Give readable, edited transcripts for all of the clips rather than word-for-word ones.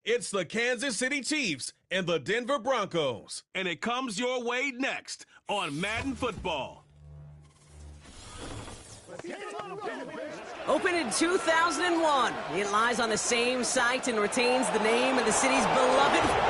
It's the Kansas City Chiefs and the Denver Broncos. And it comes your way next on Madden Football. Opened in 2001, it lies on the same site and retains the name of the city's beloved...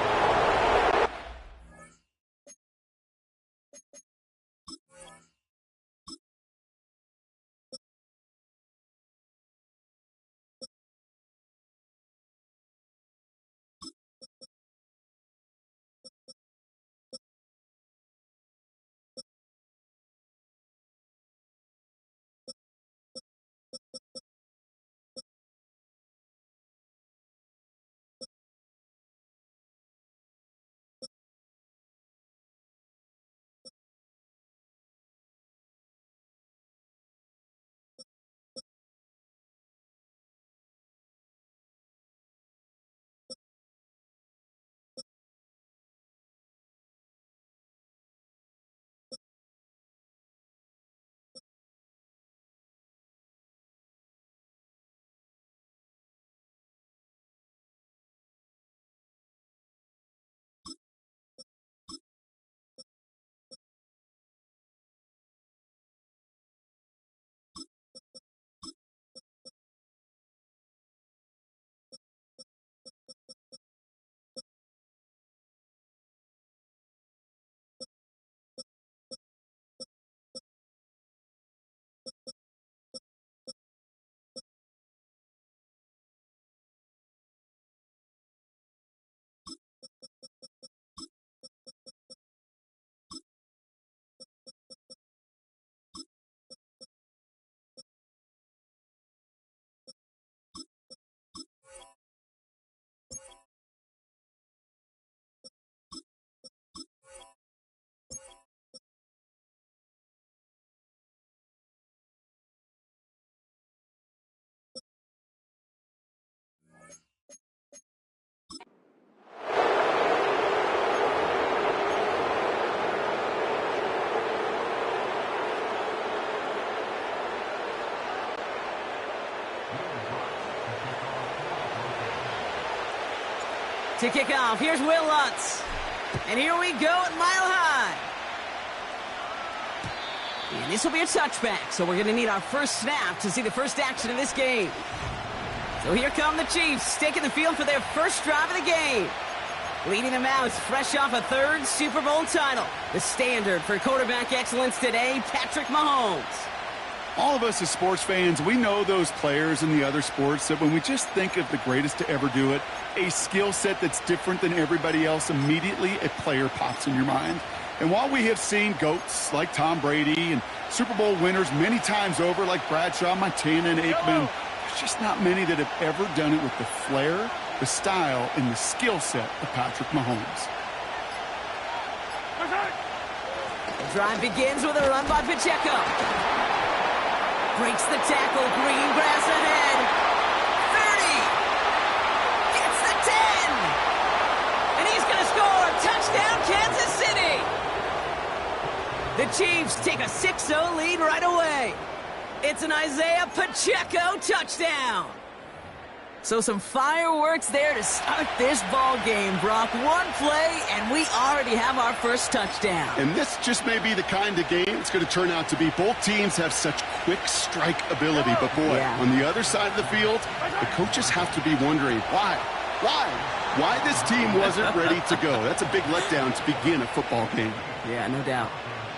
To kick off, here's Will Lutz. And here we go at Mile High. And this will be a touchback, so we're going to need our first snap to see the first action of this game. So here come the Chiefs, taking the field for their first drive of the game. Leading them out, fresh off a third Super Bowl title. The standard for quarterback excellence today, Patrick Mahomes. All of us as sports fans, we know those players in the other sports that when we just think of the greatest to ever do it, a skill set that's different than everybody else, immediately a player pops in your mind. And while we have seen GOATs like Tom Brady and Super Bowl winners many times over like Bradshaw, Montana, and Aikman, there's just not many that have ever done it with the flair, the style, and the skill set of Patrick Mahomes. The drive begins with a run by Pacheco. Breaks the tackle, green grass ahead. 30. Gets the 10. And he's going to score. Touchdown, Kansas City. The Chiefs take a 6-0 lead right away. It's an Isaiah Pacheco touchdown. So some fireworks there to start this ball game, Brock. One play, and we already have our first touchdown. And this just may be the kind of game it's going to turn out to be. Both teams have such quick strike ability, but boy, on the other side of the field, the coaches have to be wondering why this team wasn't ready to go. That's a big letdown to begin a football game. Yeah, no doubt.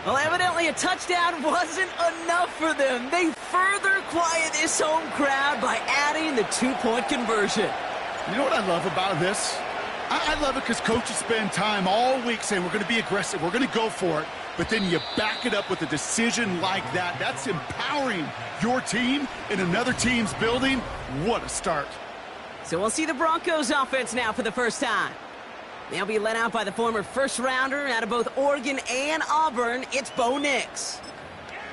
Well, evidently a touchdown wasn't enough for them. They further quiet this home crowd by adding the two-point conversion. You know what I love about this? I love it because coaches spend time all week saying we're going to be aggressive, we're going to go for it, but then you back it up with a decision like that. That's empowering your team in another team's building. What a start. So we'll see the Broncos offense now for the first time. They'll be led out by the former first-rounder out of both Oregon and Auburn. It's Bo Nix.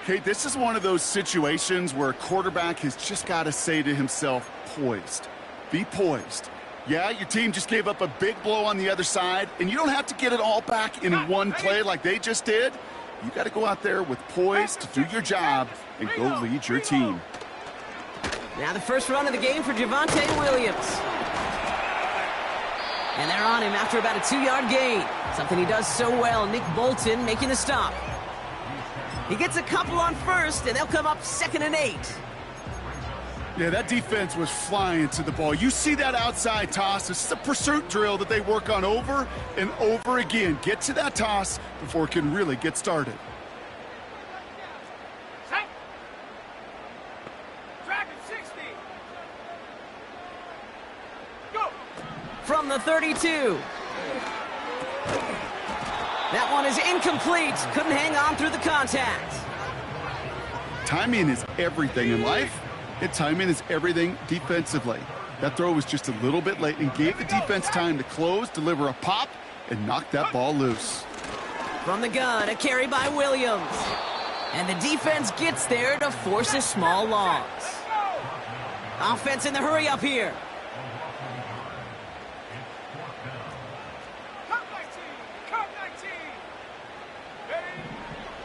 Okay, this is one of those situations where a quarterback has just got to say to himself, poised. Be poised. Yeah, your team just gave up a big blow on the other side, and you don't have to get it all back in one play like they just did. You got to go out there with poise to do your job and go lead your team. Now the first run of the game for Javonte Williams. And they're on him after about a 2-yard gain. Something he does so well. Nick Bolton making the stop. He gets a couple on first, and they'll come up 2nd and 8. Yeah, that defense was flying to the ball. You see that outside toss. This is a pursuit drill that they work on over and over again. Get to that toss before it can really get started. From the 32. That one is incomplete. Couldn't hang on through the contact. Timing is everything in life, and timing is everything defensively. That throw was just a little bit late and gave the defense time to close, deliver a pop, and knock that ball loose. From the gun, a carry by Williams. And the defense gets there to force a small loss. Offense in the hurry up here.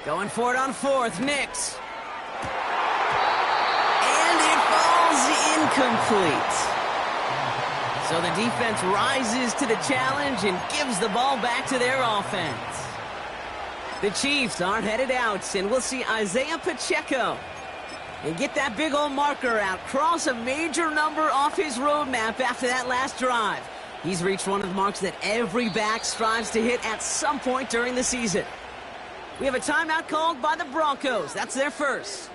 Going for it on 4th, Nix. And it falls incomplete. So the defense rises to the challenge and gives the ball back to their offense. The Chiefs aren't headed out, and we'll see Isaiah Pacheco and get that big old marker out, cross a major number off his roadmap after that last drive. He's reached one of the marks that every back strives to hit at some point during the season. We have a timeout called by the Broncos. That's their first.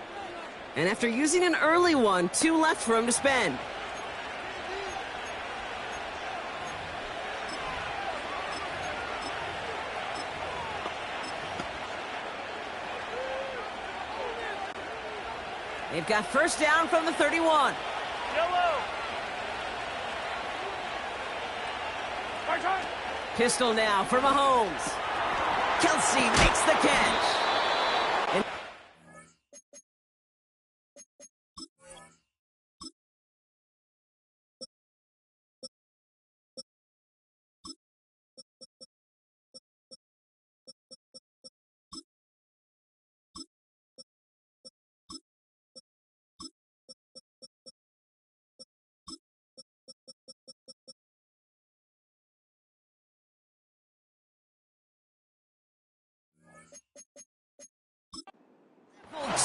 And after using an early one, 2 left for him to spend. They've got first down from the 31. Yellow. Pistol now for Mahomes. Kelsey makes the catch. And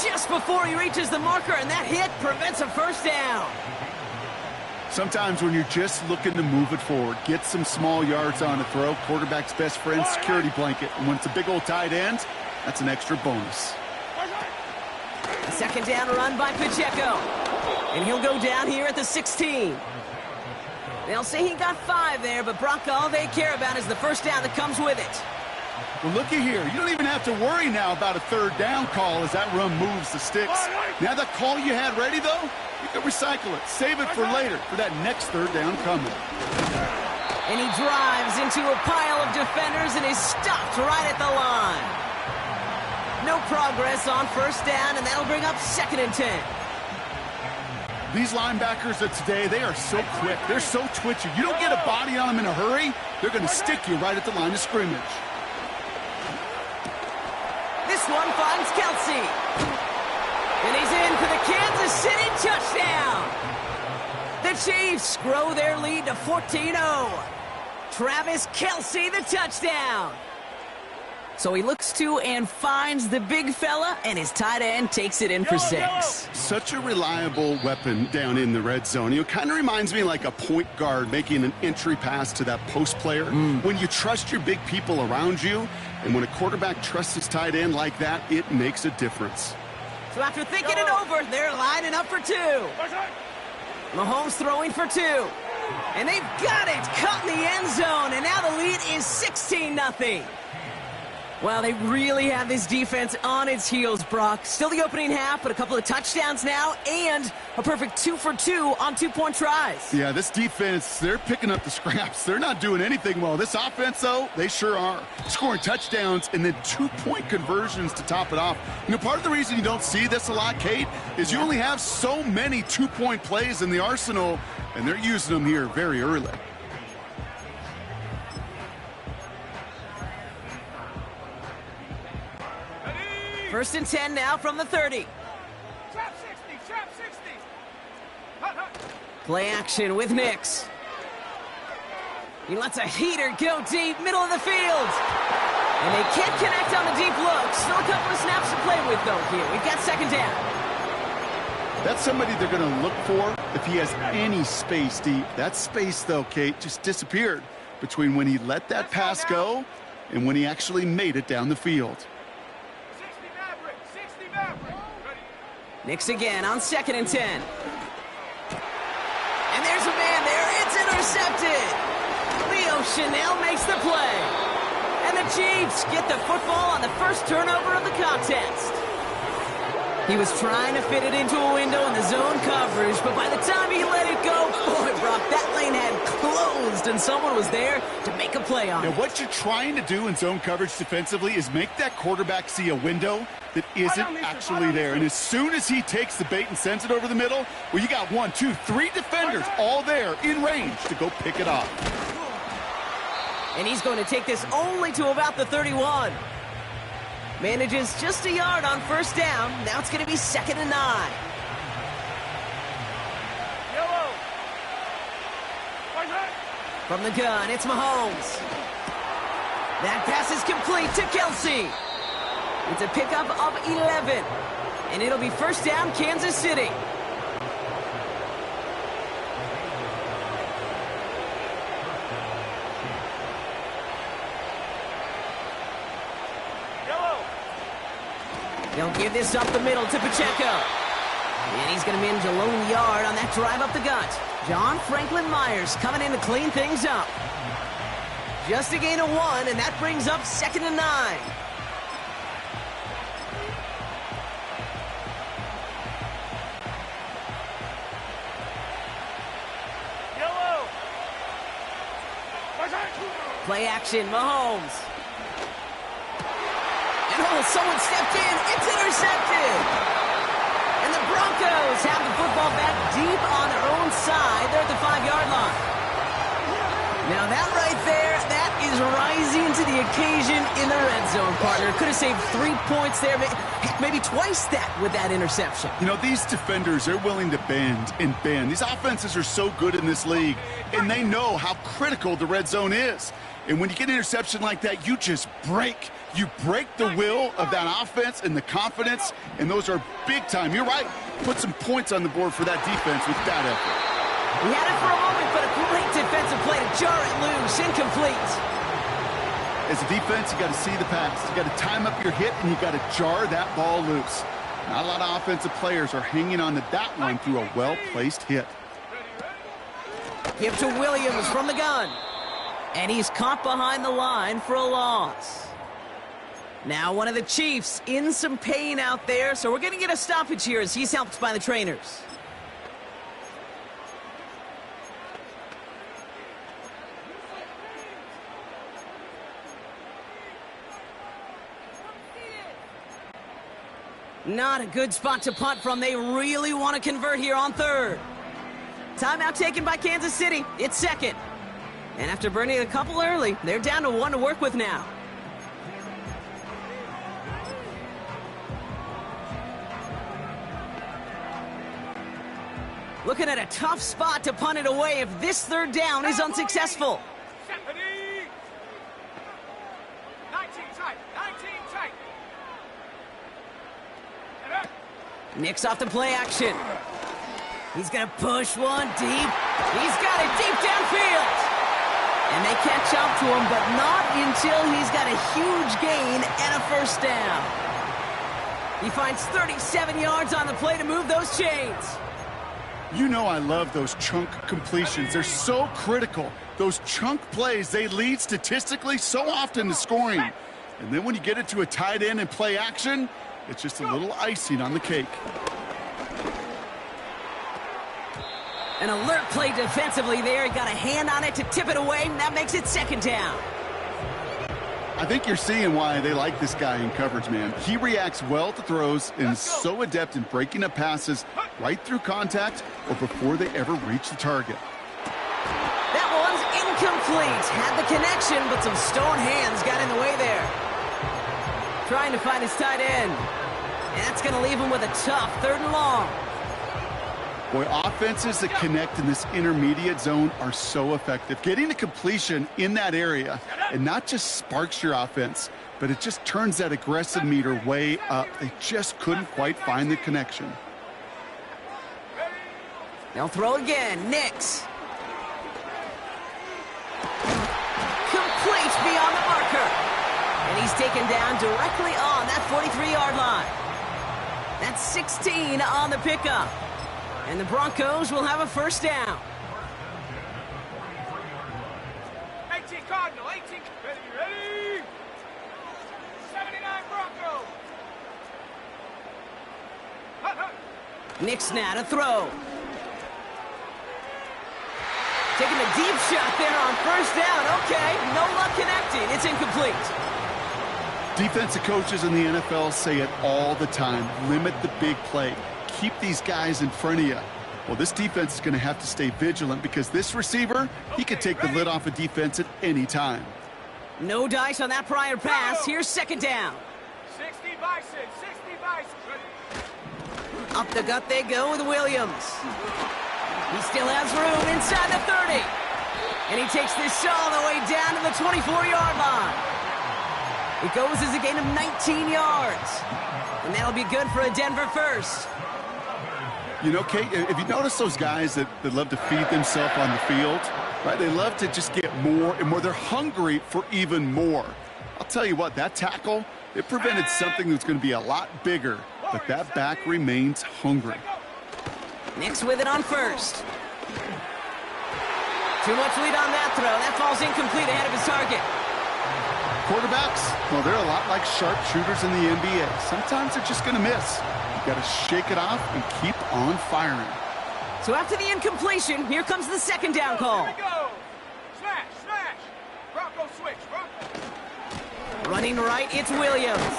just before he reaches the marker, and that hit prevents a first down. Sometimes when you're just looking to move it forward, get some small yards on a throw, quarterback's best friend, security blanket. And when it's a big old tight end, that's an extra bonus. A 2nd down run by Pacheco. And he'll go down here at the 16. They'll say he got 5 there, but Brock, all they care about is the first down that comes with it. Well, looky here. You don't even have to worry now about a 3rd down call as that run moves the sticks. Now that call you had ready, though, you can recycle it. Save it for later for that next 3rd down coming. And he drives into a pile of defenders and is stopped right at the line. No progress on first down, and that'll bring up 2nd and 10. These linebackers of today, they are so quick. They're so twitchy. You don't get a body on them in a hurry, they're going to stick you right at the line of scrimmage. This one finds Kelsey. And he's in for the Kansas City touchdown. The Chiefs grow their lead to 14-0. Travis Kelsey, the touchdown. So he looks to and finds the big fella, and his tight end takes it in for 6. Such a reliable weapon down in the red zone. It kind of reminds me like a point guard making an entry pass to that post player. When you trust your big people around you, and when a quarterback trusts his tight end like that, it makes a difference. So after thinking it over, they're lining up for 2. Mahomes throwing for 2. And they've got it, caught in the end zone, and now the lead is 16-0. Well, they really have this defense on its heels, Brock. Still the opening half, but a couple of touchdowns now, and a perfect 2 for 2 on 2-point tries. Yeah, this defense, they're picking up the scraps. They're not doing anything well. This offense, though, they sure are. Scoring touchdowns and then 2-point conversions to top it off. You know, part of the reason you don't see this a lot, Kate, is you only have so many 2-point plays in the arsenal, and they're using them here very early. First and 10 now from the 30. Trap 60, trap 60. Hut, hut. Play action with Nix. He lets a heater go deep, middle of the field. And they can't connect on the deep look. Still a couple of snaps to play with, though, here. We've got second down. That's somebody they're going to look for if he has any space deep. That space, though, Kate, just disappeared between when he let that pass go and when he actually made it down the field. 60 Maverick, 60 Maverick. Nix again on 2nd and 10. And there's a man there. It's intercepted. Leo Chanel makes the play. And the Chiefs get the football on the first turnover of the contest. He was trying to fit it into a window in the zone coverage, but by the time he let it go, boy, Brock, that lane had closed, and someone was there to make a play on it. Now, what you're trying to do in zone coverage defensively is make that quarterback see a window that isn't actually there. And as soon as he takes the bait and sends it over the middle, well, you got 1, 2, 3 defenders all there in range to go pick it off. And he's going to take this only to about the 31. Manages just a yard on first down. Now it's going to be 2nd and 9. Yellow. From the gun, it's Mahomes. That pass is complete to Kelsey. It's a pickup of 11. And it'll be first down, Kansas City. They'll give this up the middle to Pacheco. And he's going to manage a lone yard on that drive up the gut. John Franklin Myers coming in to clean things up. Just a gain of 1, and that brings up 2nd and 9. Yellow. Play action, Mahomes. Oh, someone stepped in. It's intercepted. And the Broncos have the football back deep on their own side. They're at the 5-yard line. Now that right there, that is rising to the occasion in the red zone, partner. Could have saved 3 points there, maybe twice that with that interception. You know, these defenders, they're willing to bend and bend. These offenses are so good in this league, and they know how critical the red zone is. And when you get an interception like that, you just break. You break the will of that offense and the confidence, and those are big time. You're right. Put some points on the board for that defense with that effort. He had it for a moment, but a great defensive play to jar it loose. Incomplete. As a defense, you got to see the pass. You got to time up your hit, and you got to jar that ball loose. Not a lot of offensive players are hanging on to that one through a well-placed hit. Give to Williams from the gun. And he's caught behind the line for a loss. Now one of the Chiefs in some pain out there, so we're going to get a stoppage here as he's helped by the trainers. Not a good spot to punt from. They really want to convert here on 3rd. Timeout taken by Kansas City. It's 2nd. And after burning a couple early, they're down to 1 to work with now. Looking at a tough spot to punt it away if this 3rd down is unsuccessful. 19 tight, 19 tight. Nix off the play action. He's going to push one deep. He's got it deep downfield. And they catch up to him, but not until he's got a huge gain and a first down. He finds 37 yards on the play to move those chains. You know I love those chunk completions. They're so critical. Those chunk plays, they lead statistically so often to scoring. And then when you get it to a tight end and play action, it's just a little icing on the cake. An alert play defensively there. He got a hand on it to tip it away, and that makes it 2nd down. I think you're seeing why they like this guy in coverage, man. He reacts well to throws and is so adept in breaking up passes right through contact or before they ever reach the target. That one's incomplete. Had the connection, but some stone hands got in the way there. Trying to find his tight end. And that's going to leave him with a tough 3rd and long. Boy, defenses that connect in this intermediate zone are so effective. Getting a completion in that area, and not just sparks your offense, but it just turns that aggressive meter way up. They just couldn't quite find the connection. They'll throw again. Nix. Complete beyond the marker. And he's taken down directly on that 43-yard line. That's 16 on the pickup. And the Broncos will have a first down. 18 Cardinal, 18. Ready? 79 Broncos. Nix now to throw. Taking a deep shot there on first down. Okay, no luck connecting. It's incomplete. Defensive coaches in the NFL say it all the time. Limit the big play. Keep these guys in front of you. Well, this defense is going to have to stay vigilant because this receiver, he could take the lid off a defense at any time. No dice on that prior pass. Here's second down. 60 Bison, 60 Bison. Up the gut they go with Williams. He still has room inside the 30. And he takes this all the way down to the 24-yard line. It goes as a gain of 19 yards. And that'll be good for a Denver first. You know, Kate, if you notice those guys that love to feed themselves on the field, right? They love to just get more and more. They're hungry for even more. I'll tell you what, that tackle, it prevented something that's going to be a lot bigger. But that back remains hungry. Nix with it on first. Too much lead on that throw. That falls incomplete ahead of his target. Quarterbacks, well, they're a lot like sharpshooters in the NBA. Sometimes they're just going to miss. You got to shake it off and keep on firing. So after the incompletion, here comes the second down call. Here we go. Smash. Bronco switch, Bronco. Running right, it's Williams.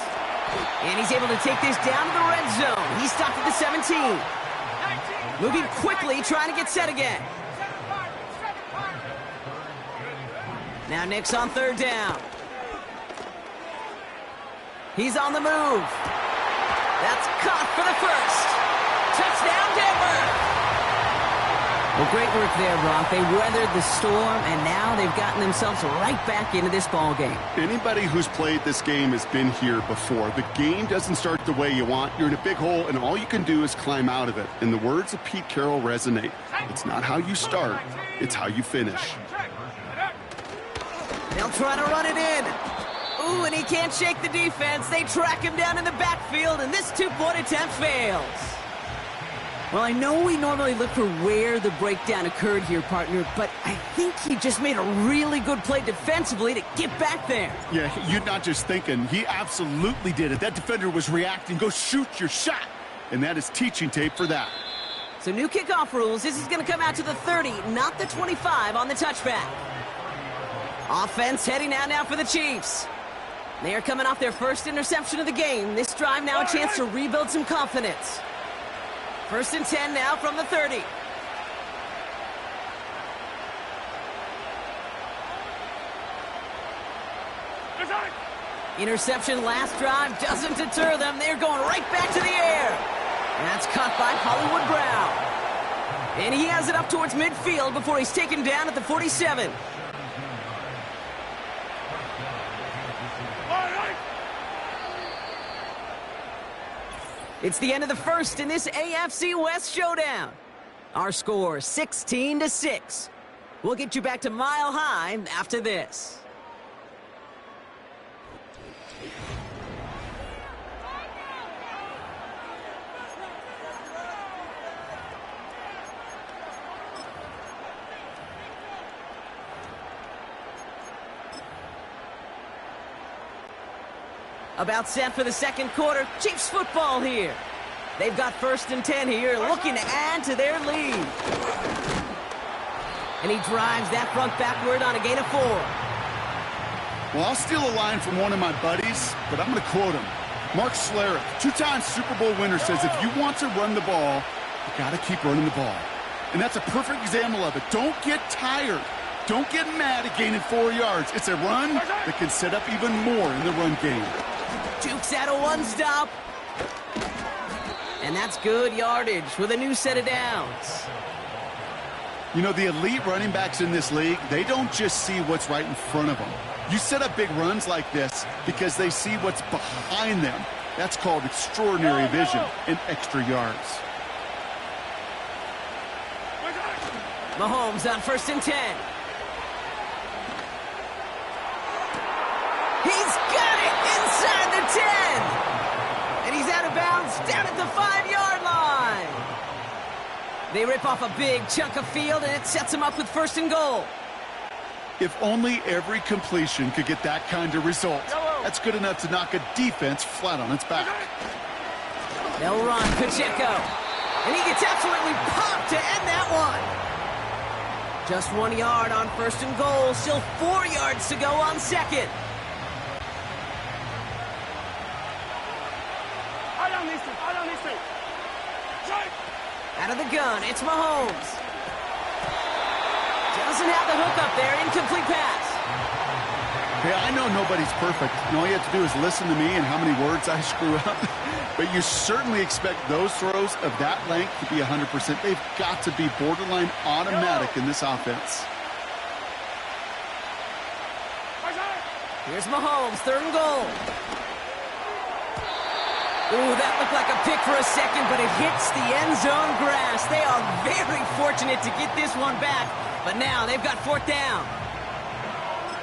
And he's able to take this down to the red zone. He stopped at the 17. 19. Moving quickly, trying to get set again. 7 Pirates. Now Nix on third down. He's on the move. That's caught for the first. Touchdown, Denver. Well, great work there, Brock. They weathered the storm, and now they've gotten themselves right back into this ball game. Anybody who's played this game has been here before. The game doesn't start the way you want. You're in a big hole, and all you can do is climb out of it. And the words of Pete Carroll resonate. It's not how you start, it's how you finish. They'll try to run it in. Ooh, and he can't shake the defense. They track him down in the backfield, and this two-point attempt fails. Well, I know we normally look for where the breakdown occurred here, partner, but I think he just made a really good play defensively to get back there. Yeah, you're not just thinking. He absolutely did it. That defender was reacting. Go shoot your shot. And that is teaching tape for that. So new kickoff rules. This is going to come out to the 30, not the 25 on the touchback. Offense heading out now for the Chiefs. They are coming off their first interception of the game. This drive now a chance to rebuild some confidence. First and 10 now from the 30. Interception last drive doesn't deter them. They're going right back to the air. That's caught by Hollywood Brown. And he has it up towards midfield before he's taken down at the 47. It's the end of the first in this AFC West showdown. Our score 16-6. We'll get you back to Mile High after this. About set for the second quarter. Chiefs football here. They've got first and 10 here, looking to add to their lead. And he drives that front backward on a gain of 4. Well, I'll steal a line from one of my buddies, but I'm going to quote him. Mark Schlereth, two-time Super Bowl winner, says if you want to run the ball, you got to keep running the ball. And that's a perfect example of it. Don't get tired. Don't get mad at gaining 4 yards. It's a run that can set up even more in the run game. Jukes out a one-stop. And that's good yardage with a new set of downs. You know, the elite running backs in this league, they don't just see what's right in front of them. You set up big runs like this because they see what's behind them. That's called extraordinary vision and extra yards. Mahomes on 1st and 10. He's got it inside the 10. And he's out of bounds down at the 5-yard line. They rip off a big chunk of field, and it sets them up with 1st and goal. If only every completion could get that kind of result. That's good enough to knock a defense flat on its back. They'll run Pacheco. And he gets absolutely popped to end that one. Just 1 yard on 1st and goal. Still 4 yards to go on 2nd. Out of the gun, it's Mahomes. Doesn't have the hook up there. Incomplete pass. Hey, I know nobody's perfect. And all you have to do is listen to me and how many words I screw up. But you certainly expect those throws of that length to be 100%. They've got to be borderline automatic in this offense. Here's Mahomes, 3rd and goal. Ooh, that looked like a pick for a second, but it hits the end zone grass. They are very fortunate to get this one back, but now they've got 4th down.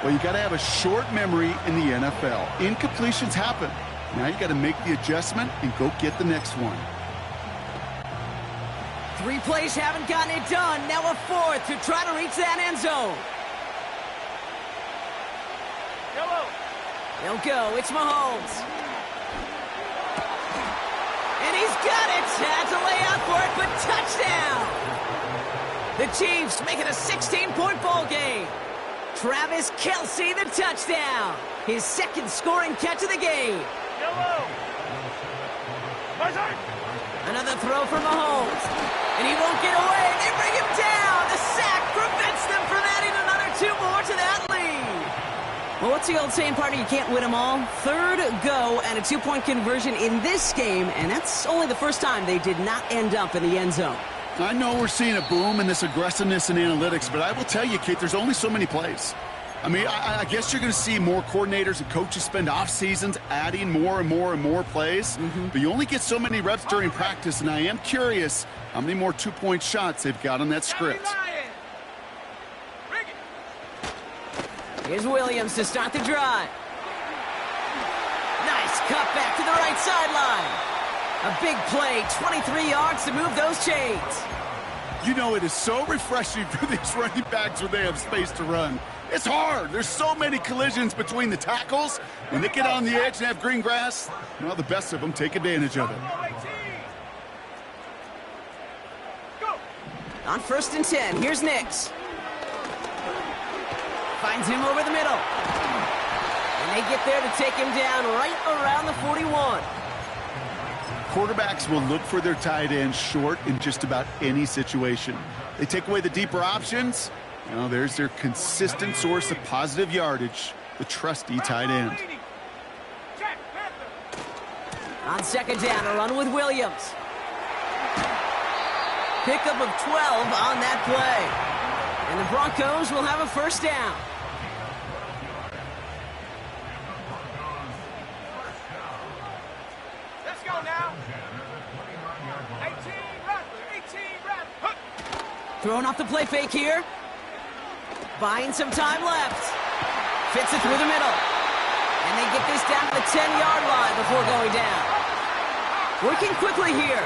Well, you got to have a short memory in the NFL. Incompletions happen. Now you got to make the adjustment and go get the next one. 3 plays haven't gotten it done. Now a 4th to try to reach that end zone. They'll go. It's Mahomes. And he's got it. Had to lay out for it, but touchdown. The Chiefs make it a 16-point ball game. Travis Kelce, the touchdown. His 2nd scoring catch of the game. Another throw for Mahomes. And he won't get away. They bring him down. The sack prevents them from adding another 2 more to that lead. Well, what's the old saying, partner? You can't win them all. 3rd go and a 2-point conversion in this game, and that's only the first time they did not end up in the end zone. I know we're seeing a boom in this aggressiveness in analytics, but I will tell you, Kate, there's only so many plays. I mean, I guess you're going to see more coordinators and coaches spend off seasons adding more and more and more plays, but you only get so many reps during practice, and I am curious how many more 2-point shots they've got on that script. Here's Williams to start the drive. Nice cut back to the right sideline. A big play, 23 yards to move those chains. You know, it is so refreshing for these running backs when they have space to run. It's hard. There's so many collisions between the tackles. When they get on the edge and have green grass, well, the best of them take advantage of it. On 1st and 10, here's Nix. Finds him over the middle. And they get there to take him down right around the 41. Quarterbacks will look for their tight end short in just about any situation. They take away the deeper options. Now there's their consistent source of positive yardage, the trusty tight end. On 2nd down, a run with Williams. Pickup of 12 on that play. And the Broncos will have a 1st down. Let's go now. 18, Rattler. Throwing off the play fake here. Buying some time left. Fits it through the middle. And they get this down to the 10-yard line before going down. Working quickly here.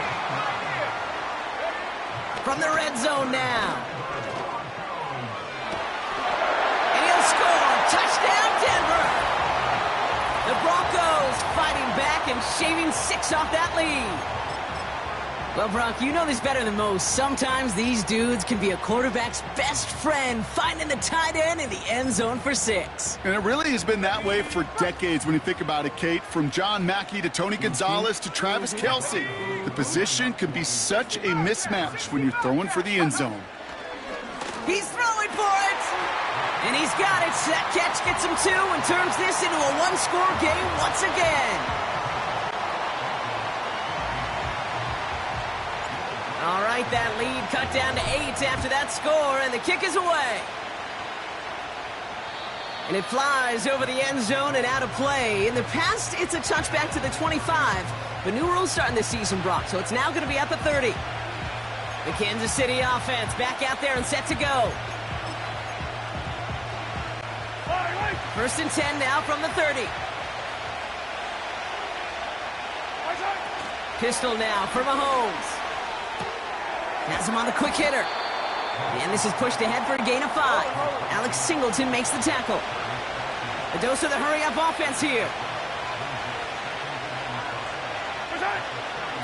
From the red zone now. And he'll score. Touchdown, Denver. The Broncos fighting back and shaving 6 off that lead. Well, Bronk, you know this better than most. Sometimes these dudes can be a quarterback's best friend, finding the tight end in the end zone for 6. And it really has been that way for decades when you think about it, Kate. From John Mackey to Tony Gonzalez to Travis Kelce. The position can be such a mismatch when you're throwing for the end zone. He's throwing for it! And he's got it. That catch gets him 2 and turns this into a 1-score game once again. All right, that lead cut down to 8 after that score, and the kick is away. And it flies over the end zone and out of play. In the past, it's a touchback to the 25. The new rules starting this season, Brock, so it's now going to be at the 30. The Kansas City offense back out there and set to go. First and 10 now from the 30. Pistol now for Mahomes. Has him on the quick hitter. And this is pushed ahead for a gain of 5. Alex Singleton makes the tackle. A dose of the hurry-up offense here.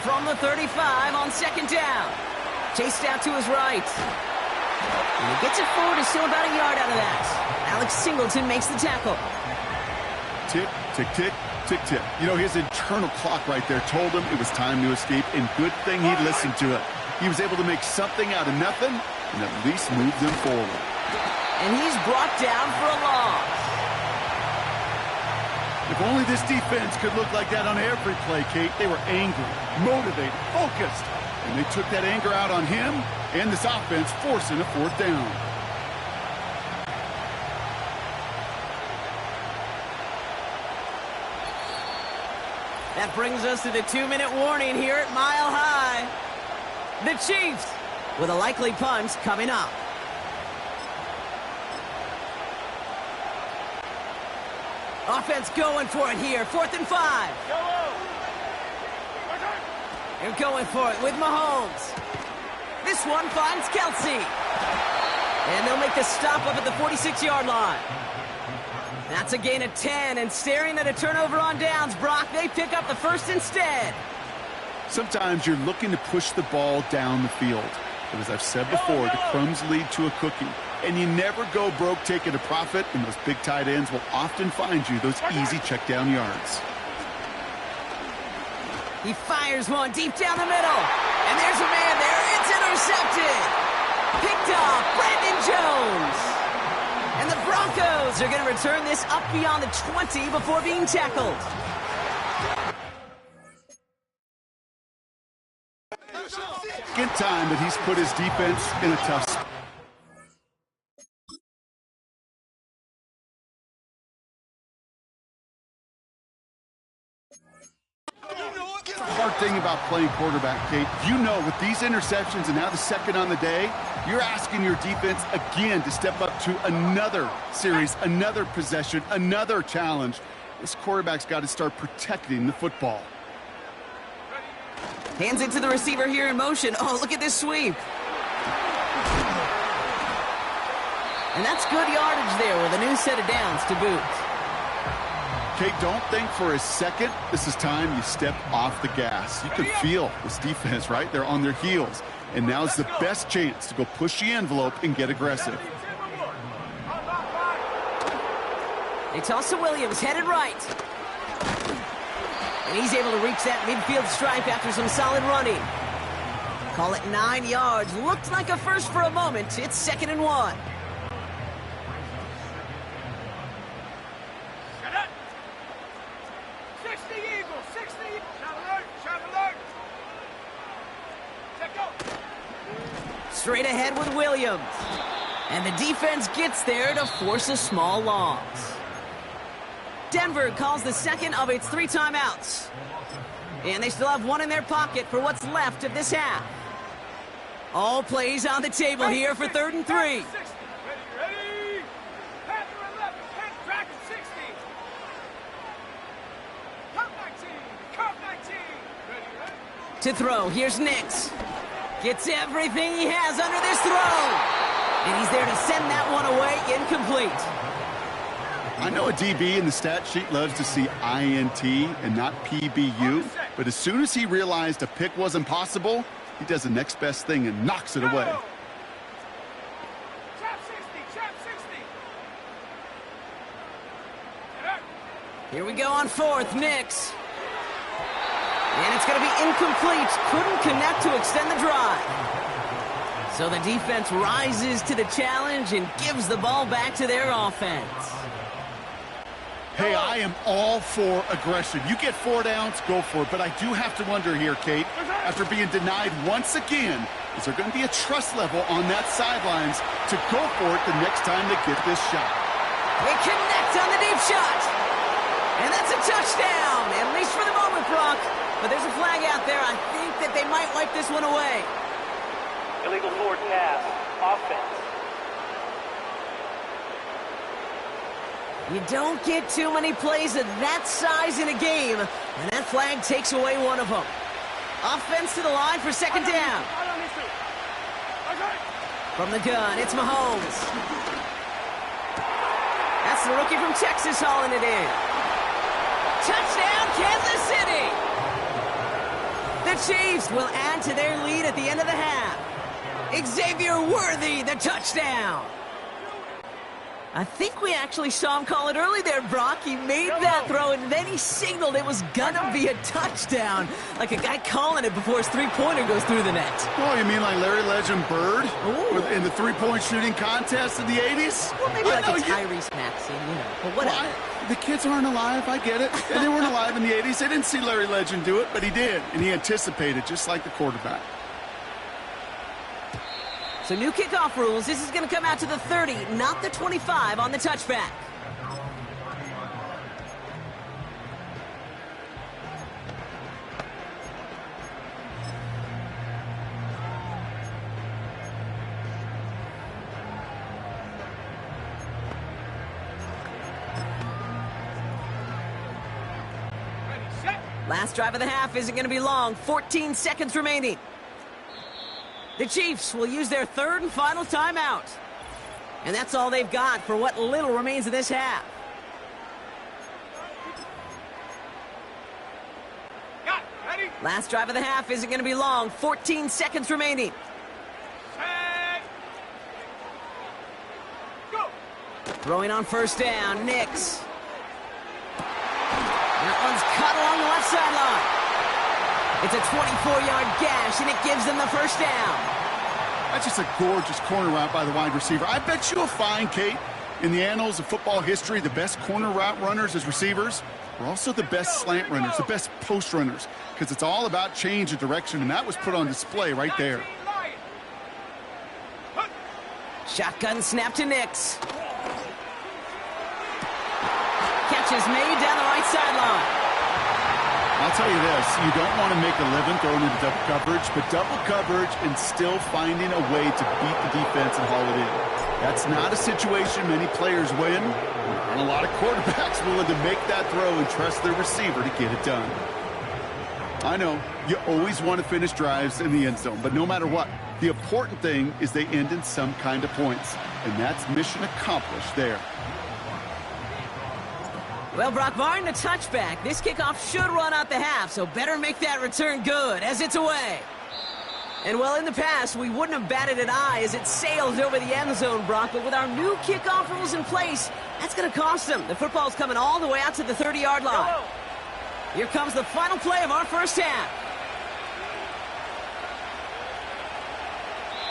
From the 35 on second down. Chased out to his right. And he gets it forward, is still about a yard out of that. Alex Singleton makes the tackle. Tick, tick, tick, tick, tick. You know, his internal clock right there told him it was time to escape, and good thing he listened to it. He was able to make something out of nothing and at least move them forward. And he's brought down for a loss. If only this defense could look like that on every play, Kate. They were angry, motivated, focused. And they took that anger out on him and this offense, forcing a fourth down. That brings us to the 2-minute warning here at Mile High. The Chiefs with a likely punt coming up. Offense going for it here. 4th and 5. They're going for it with Mahomes. This one finds Kelsey. And they'll make the stop up at the 46-yard line. That's a gain of 10, and staring at a turnover on downs, Brock, they pick up the first instead. Sometimes you're looking to push the ball down the field. But as I've said before, the crumbs lead to a cookie. And you never go broke taking a profit, and those big tight ends will often find you those easy check down yards. He fires one deep down the middle. And there's a man there. It's intercepted. Picked off Brandon Jones. And the Broncos are going to return this up beyond the 20 before being tackled. Second time that he's put his defense in a tough spot. The hard thing about playing quarterback, Kate, you know with these interceptions and now the second on the day, you're asking your defense again to step up to another series, another possession, another challenge. This quarterback's got to start protecting the football. Hands it to the receiver here in motion. Oh, look at this sweep. And that's good yardage there with a new set of downs to boot. Kate, don't think for a second this is time you step off the gas. You can feel this defense, right? They're on their heels. And now's the best chance to go push the envelope and get aggressive. They toss to Williams, headed right. And he's able to reach that midfield stripe after some solid running. Call it 9 yards. Looked like a first for a moment. It's 2nd and 1. Straight ahead with Williams. And the defense gets there to force a small loss. Denver calls the second of its 3 timeouts. And they still have one in their pocket for what's left of this half. All plays on the table here for 3rd and 3. Ready. Panther 11, Dragon 60. Cup 19. Ready. To throw, here's Nix. Gets everything he has under this throw. And he's there to send that one away incomplete. I know a DB in the stat sheet loves to see INT and not PBU, but as soon as he realized a pick wasn't possible, he does the next best thing and knocks it away. Trap 60. Here we go on 4th, Nix. And it's going to be incomplete. Couldn't connect to extend the drive. So the defense rises to the challenge and gives the ball back to their offense. Hey, I am all for aggression. You get 4 downs, go for it. But I do have to wonder here, Kate, after being denied once again, is there going to be a trust level on that sidelines to go for it the next time they get this shot? They connect on the deep shot. And that's a touchdown, at least for the moment, Brock. But there's a flag out there. I think that they might wipe this one away. Illegal forward pass. Offense. You don't get too many plays of that size in a game, and that flag takes away one of them. Offense to the line for second down. From the gun, it's Mahomes. That's the rookie from Texas hauling it in. Touchdown, Kansas City! The Chiefs will add to their lead at the end of the half. Xavier Worthy, the touchdown. I think we actually saw him call it early there, Brock. He made that throw, and then he signaled it was gonna be a touchdown. Like a guy calling it before his three-pointer goes through the net. Oh, you mean like Larry Legend Bird Ooh. in the three-point shooting contest in the 80s? Well, maybe like a Tyrese Maxey, but whatever. Well, the kids aren't alive, I get it. And they weren't alive in the 80s. They didn't see Larry Legend do it, but he did. And he anticipated, just like the quarterback. So new kickoff rules. This is going to come out to the 30, not the 25 on the touchback. Last drive of the half isn't going to be long. 14 seconds remaining. The Chiefs will use their third and final timeout. And that's all they've got for what little remains of this half. Last drive of the half isn't going to be long. 14 seconds remaining. Go. Throwing on first down, Nix. That one's cut along the left sideline. It's a 24-yard gash, and it gives them the first down. That's just a gorgeous corner route by the wide receiver. I bet you'll find, Kate, in the annals of football history, the best corner route runners as receivers are also the best slant runners, the best post runners, because it's all about change of direction, and that was put on display right there. Shotgun snap to Nix. Catch is made down the right sideline. I'll tell you this, you don't want to make a living throwing into double coverage, but double coverage and still finding a way to beat the defense and haul it in. That's not a situation many players win, and a lot of quarterbacks willing to make that throw and trust their receiver to get it done. I know, you always want to finish drives in the end zone, but no matter what, the important thing is they end in some kind of points, and that's mission accomplished there. Well, Brock, barring the touchback, this kickoff should run out the half, so better make that return good as it's away. And, well, in the past, we wouldn't have batted an eye as it sails over the end zone, Brock, but with our new kickoff rules in place, that's going to cost them. The football's coming all the way out to the 30-yard line. Here comes the final play of our first half.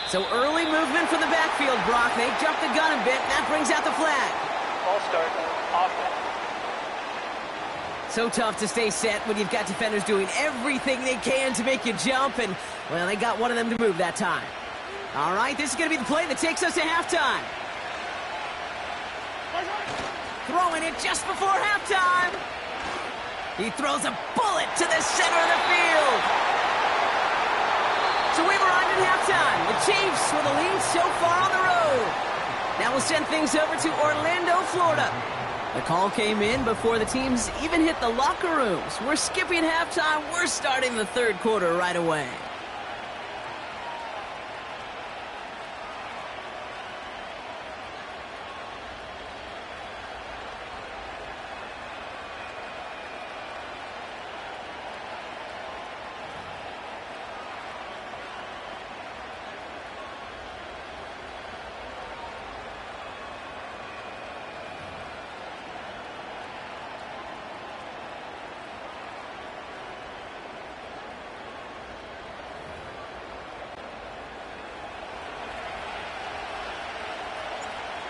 So early movement from the backfield, Brock. They jumped the gun a bit, and that brings out the flag. Ball start. Offense. So tough to stay set when you've got defenders doing everything they can to make you jump, and, well, they got one of them to move that time. All right, this is going to be the play that takes us to halftime. Throwing it just before halftime. He throws a bullet to the center of the field. So we've arrived at halftime. The Chiefs with a lead so far on the road. Now we'll send things over to Orlando, Florida. The call came in before the teams even hit the locker rooms. We're skipping halftime. We're starting the third quarter right away.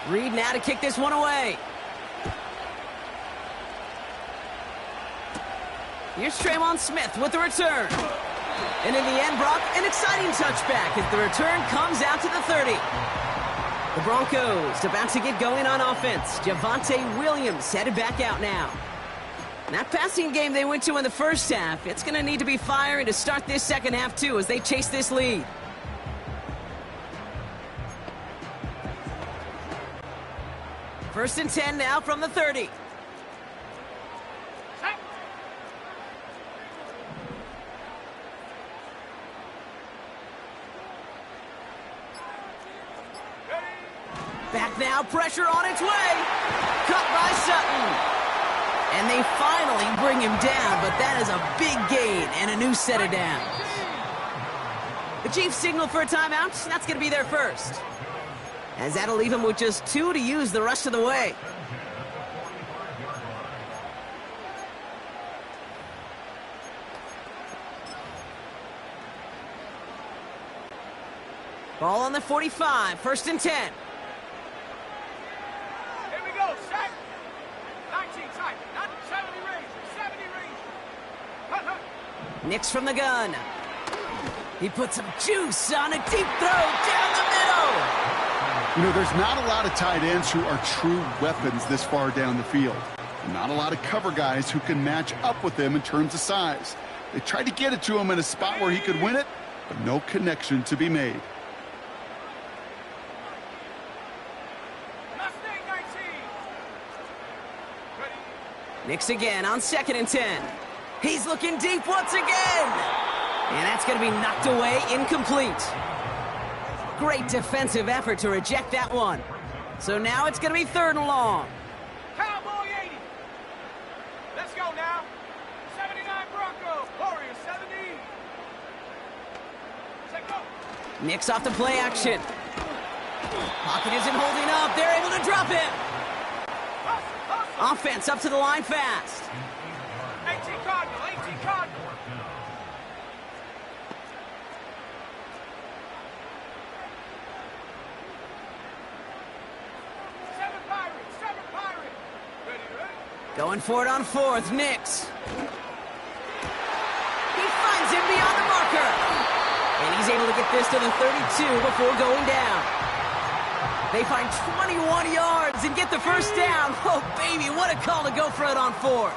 Reed now to kick this one away. Here's Traymon Smith with the return. And in the end, Brock, an exciting touchback as the return comes out to the 30. The Broncos about to get going on offense. Javonte Williams headed back out now. That passing game they went to in the first half, it's going to need to be firing to start this second half too as they chase this lead. First and 10 now from the 30. Back now, pressure on its way. Cut by Sutton. And they finally bring him down, but that is a big gain and a new set of downs. The Chiefs signal for a timeout. That's going to be their first, as that'll leave him with just 2 to use the rest of the way. Ball on the 45, first and 10. Here we go, set. 19 tight, not 70 range, 70 range. Hut. Nix from the gun. He puts some juice on a deep throw down the middle. You know, there's not a lot of tight ends who are true weapons this far down the field. Not a lot of cover guys who can match up with them in terms of size. They tried to get it to him in a spot where he could win it, but no connection to be made. Mustang 19. Ready. Nix again on second and 10. He's looking deep once again. And that's going to be knocked away, incomplete. Great defensive effort to reject that one. So now it's going to be third and long. Cowboy 80. Let's go now. 79 Broncos. Warriors 70. Set go. Nix off the play action. Pocket isn't holding up. They're able to drop it. Offense up to the line fast. 18 Cardinal, 18 Cardinal. Seven Pirate. Ready. Going for it on fourth, Nix. He finds him beyond the marker. And he's able to get this to the 32 before going down. They find 21 yards and get the first down. Oh, baby, what a call to go for it on fourth.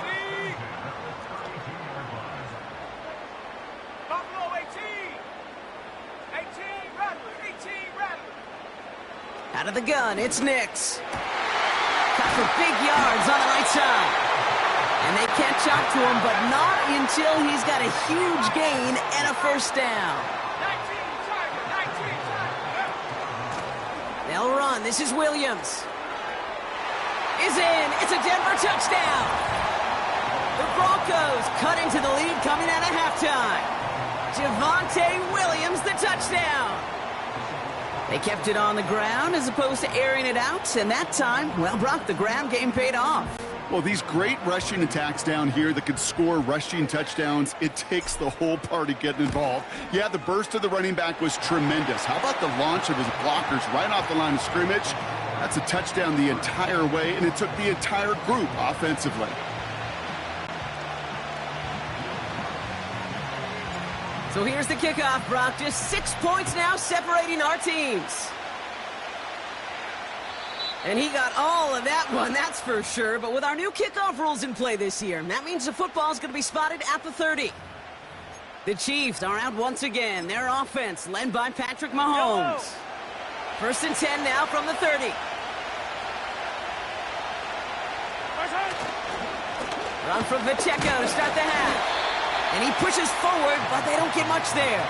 Ready. Buffalo 18. 18 Rattler, 18 Rattler. Out of the gun, it's Nix. Cut for big yards on the right side. And they catch up to him, but not until he's got a huge gain and a first down. 19 Tiger, 19 Tiger. They'll run. This is Williams. Is in. It's a Denver touchdown. The Broncos cut into the lead coming out of halftime. Javonte Williams, the touchdown. They kept it on the ground as opposed to airing it out, and that time, well, Brock, the ground game paid off. Well, these great rushing attacks down here that could score rushing touchdowns, it takes the whole party getting involved. Yeah, the burst of the running back was tremendous. How about the launch of his blockers right off the line of scrimmage? That's a touchdown the entire way, and it took the entire group offensively. So here's the kickoff, Brock. Just 6 points now separating our teams. And he got all of that one, that's for sure. But with our new kickoff rules in play this year, that means the football is going to be spotted at the 30. The Chiefs are out once again. Their offense led by Patrick Mahomes. First and 10 now from the 30. Run from Pacheco to start the half. And he pushes forward, but they don't get much there.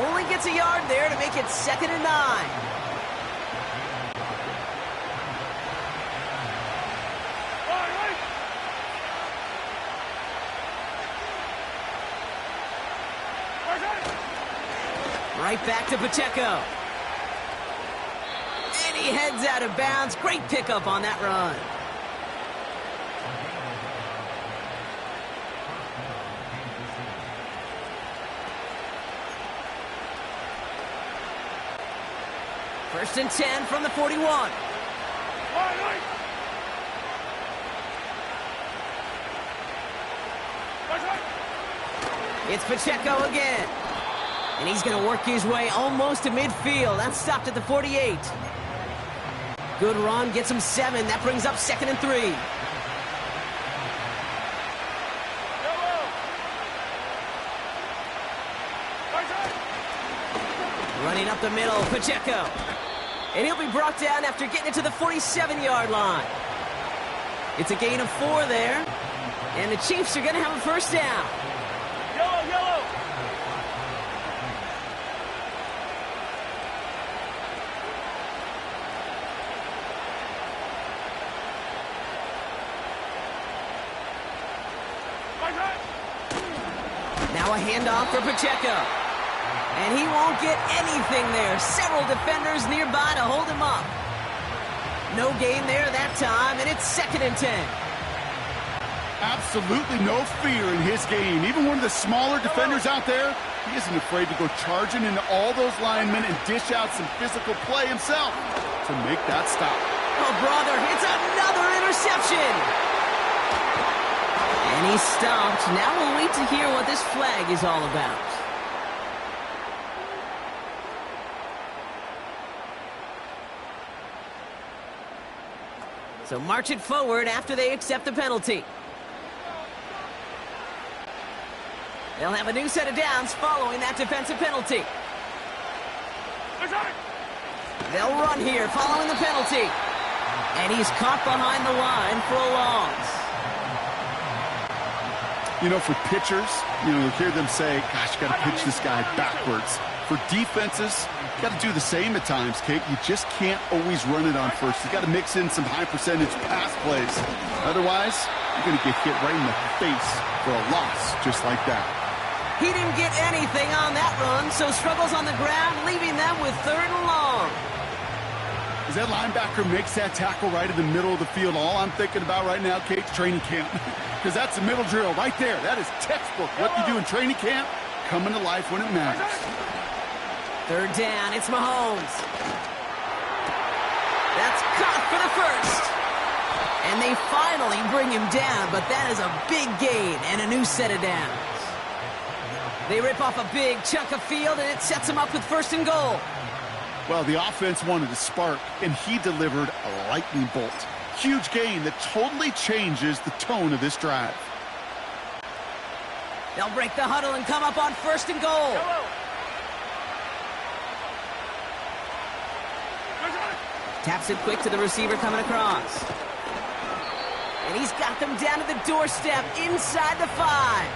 Only gets a yard there to make it 2nd and 9. Right back to Pacheco. And he heads out of bounds. Great pickup on that run. First and 10 from the 41. It's Pacheco again. And he's going to work his way almost to midfield. That's stopped at the 48. Good run, gets him 7. That brings up 2nd and 3. Running up the middle, Pacheco. And he'll be brought down after getting it to the 47-yard line. It's a gain of 4 there. And the Chiefs are going to have a first down. Yellow, yellow. Now a handoff for Pacheco. And he won't get anything there. Several defenders nearby to hold him up. No gain there that time, and it's 2nd and 10. Absolutely no fear in his game. Even one of the smaller defenders out there, he isn't afraid to go charging into all those linemen and dish out some physical play himself to make that stop. Oh, brother, it's another interception. And he's stopped. Now we'll wait to hear what this flag is all about. So march it forward after they accept the penalty. They'll have a new set of downs following that defensive penalty. They'll run here following the penalty. And he's caught behind the line for a loss. You know, for pitchers, you hear them say, gosh, you got to pitch this guy backwards. For defenses, you got to do the same at times, Kate. You just can't always run it on first. You got to mix in some high percentage pass plays. Otherwise, you're going to get hit right in the face for a loss just like that. He didn't get anything on that run, so struggles on the ground, leaving them with 3rd and long. As that linebacker makes that tackle right in the middle of the field, all I'm thinking about right now, Kate, training camp. Because that's the middle drill right there. That is textbook. What you do in training camp, coming to life when it matters. 3rd down, it's Mahomes. That's caught for the first. And they finally bring him down, but that is a big gain and a new set of downs. They rip off a big chunk of field, and it sets them up with 1st and goal. Well, the offense wanted to spark, and he delivered a lightning bolt. Huge gain that totally changes the tone of this drive. They'll break the huddle and come up on 1st and goal. Taps it quick to the receiver coming across. And he's got them down to the doorstep inside the 5.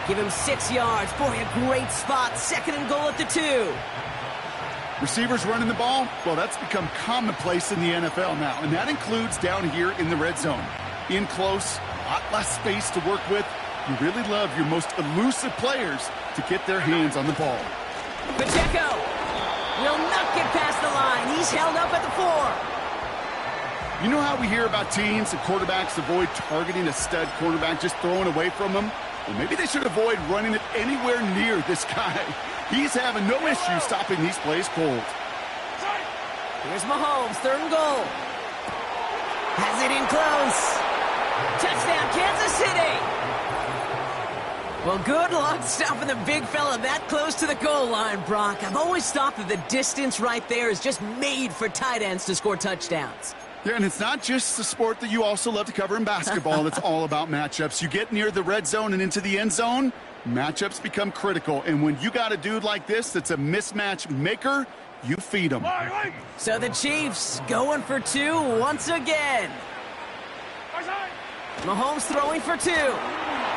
Give him 6 yards. Boy, a great spot. 2nd and goal at the 2. Receivers running the ball, well, that's become commonplace in the NFL now, and that includes down here in the red zone. In close, a lot less space to work with. You really love your most elusive players to get their hands on the ball. Pacheco will not get past the line. He's held up at the 4. You know how we hear about teams and quarterbacks avoid targeting a stud cornerback, just throwing away from him? Well, maybe they should avoid running it anywhere near this guy. He's having no issue stopping these plays cold. Here's Mahomes, 3rd and goal. Has it in close. Touchdown, Kansas City. Well, good luck stopping the big fella that close to the goal line, Brock. I've always thought that the distance right there is just made for tight ends to score touchdowns. Yeah, and it's not just the sport that you also love to cover in basketball. It's all about matchups. You get near the red zone and into the end zone, matchups become critical. And when you got a dude like this that's a mismatch maker, you feed him. So the Chiefs going for 2 once again. Mahomes throwing for 2.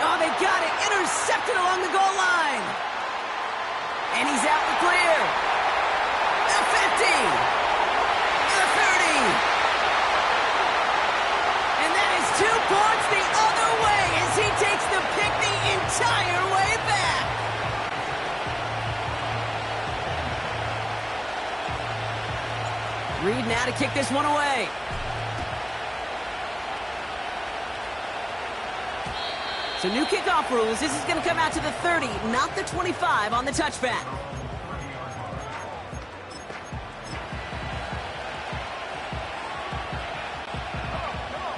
Oh, they got it. Intercepted along the goal line. And he's out the clear. The 50. The 30. And that is 2 points the other way as he takes the pick the entire way back. Reed now to kick this one away. So new kickoff rules. This is going to come out to the 30, not the 25 on the touchback.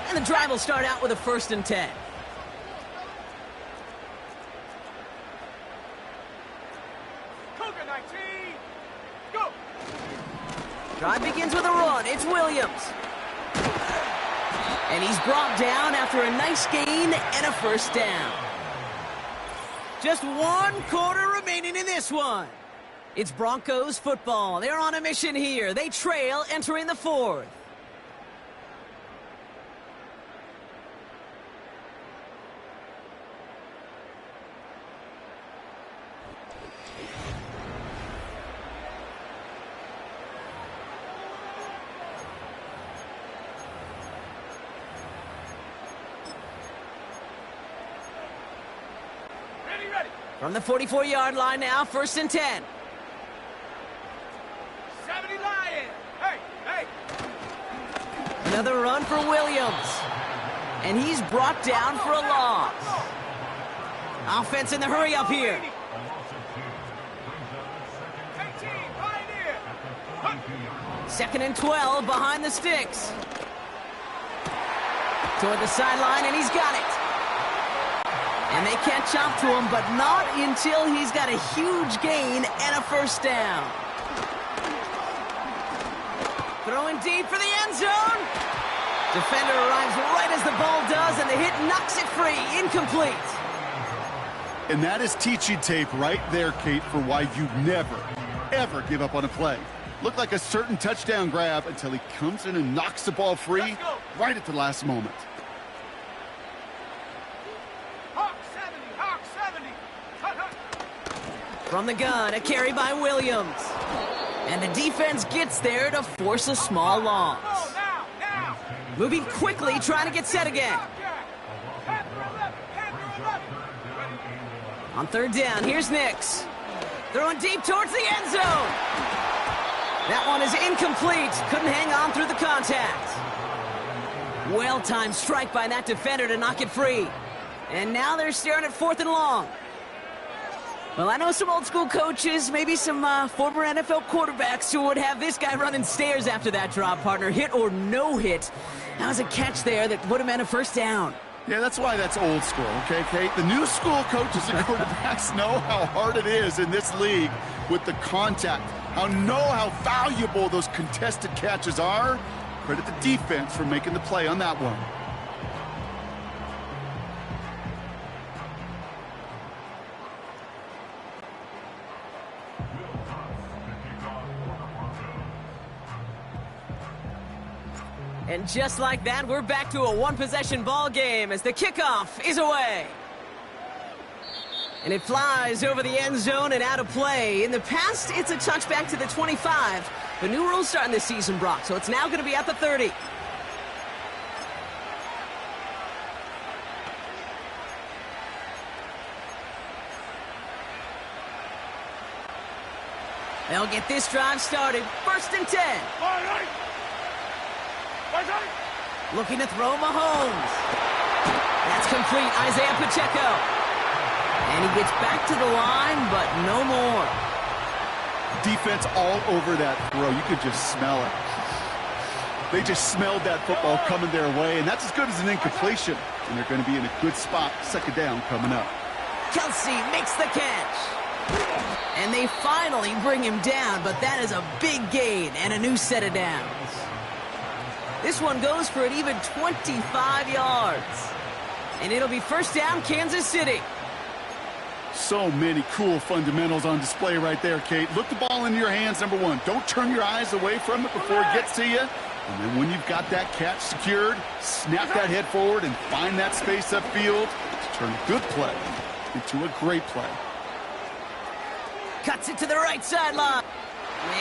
And the drive will start out with a 1st and 10. Dolphins with a run. It's Williams. And he's brought down after a nice gain and a first down. Just 1 quarter remaining in this one. It's Broncos football. They're on a mission here. They trail entering the 4th. From the 44-yard line now, 1st and 10. 70 Lion. Hey, hey. Another run for Williams. And he's brought down for a loss. Offense in the hurry up here. 18, Pioneer. 2nd and 12 behind the sticks. Toward the sideline, and he's got it. And they can't chop to him, but not until he's got a huge gain and a first down. Throwing deep for the end zone. Defender arrives right as the ball does, and the hit knocks it free. Incomplete. And that is teaching tape right there, Kate, for why you never, ever give up on a play. Looked like a certain touchdown grab until he comes in and knocks the ball free right at the last moment. From the gun, a carry by Williams. And the defense gets there to force a small loss. Moving quickly, trying to get set again. On 3rd down, here's Nix. Throwing deep towards the end zone. That one is incomplete. Couldn't hang on through the contact. Well-timed strike by that defender to knock it free. And now they're staring at 4th and long. Well, I know some old-school coaches, maybe some former NFL quarterbacks who would have this guy running stairs after that drop, partner. Hit or no hit. That was a catch there that would have meant a first down. Yeah, that's why that's old school, okay, Kate? The new school coaches and quarterbacks know how hard it is in this league with the contact. Know how valuable those contested catches are. Credit the defense for making the play on that one. And just like that, we're back to a one-possession ball game as the kickoff is away. And it flies over the end zone and out of play. In the past, it's a touchback to the 25. The new rules starting this season, Brock, so it's now going to be at the 30. They'll get this drive started. 1st and 10. Looking to throw Mahomes. That's complete. Isaiah Pacheco. And he gets back to the line, but no more. Defense all over that throw. You could just smell it. They just smelled that football coming their way, and that's as good as an incompletion. And they're going to be in a good spot. 2nd down coming up. Kelsey makes the catch. And they finally bring him down, but that is a big gain and a new set of downs. This one goes for an even 25 yards. And it'll be 1st down, Kansas City. So many cool fundamentals on display right there, Kate. Look the ball in your hands, number one. Don't turn your eyes away from it before it gets to you. And then when you've got that catch secured, snap that head forward and find that space upfield to turn a good play into a great play. Cuts it to the right sideline.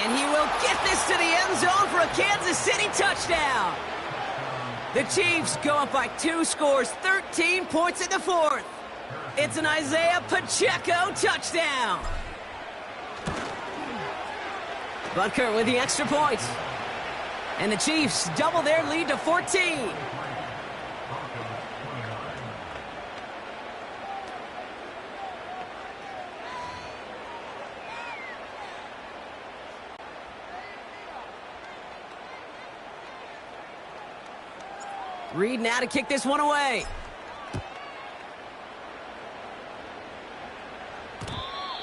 And he will get this to the end zone for a Kansas City touchdown. The Chiefs go up by 2, scores 13 points in the 4th. It's an Isaiah Pacheco touchdown. Butker with the extra point. And the Chiefs double their lead to 14. Reed now to kick this one away.